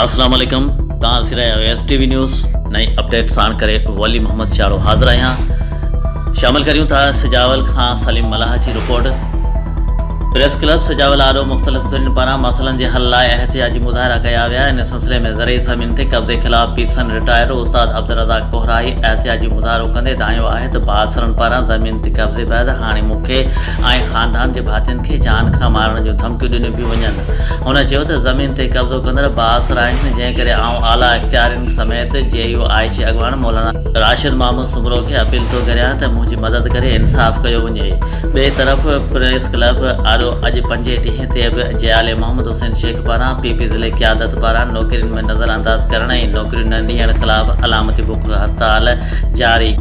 अस्सलाम वालेकुम तव्हां ॾिसी रहिया आहियो STV न्यूज़। नई अपडेट साण करे वली मोहम्मद शाड़ो हाज़िर आहियां। शामिल करियूं था सजावल खां सलीम मलाह जी रिपोर्ट। प्रेस क्लब सजावल आॾो मुख़्तलिफ़ ज़रियुनि पारां मसइलनि जे हल लाइ एहतिजाजी मुज़ाहिरा कया विया। इन सिलसिले में ज़रई ज़मीन ते कब्ज़े ख़िलाफ़ पीरसन रिटायर उस्ताद अब्दुल रज़ाक कोहराई एहतिजाजी मुज़ाहिरो कंदे दायो आहे त बासरनि पारां ज़मीन ते कब्ज़े बैदि हाणे मूंखे ऐं ख़ानदान जे भातियुनि खे जान खां मारण जूं धमकियूं ॾिनियूं पियूं वञनि। हुन चयो त ज़मीन ते कब्ज़ो कंदड़ बासर आहिनि, जंहिं करे आउं आला इख़्तियारनि समेत JU आइशे अॻवान मौलाना राशिद महमूद सुमरो खे अपील थो करियां त मुंहिंजी मदद करे इंसाफ़ कयो वञे। ॿिए तरफ़ प्रेस क्लब आॾो अॼु 5 ॾींहं ते बि जयाले मोहम्मद हुसैन शेख पारां PP ज़िले क़यादत पारां नौकरियुनि में नज़रअंदाज़ करण ऐं नौकरियूं न ॾियण ख़िलाफ़ अलामती बुख हड़ताल जारी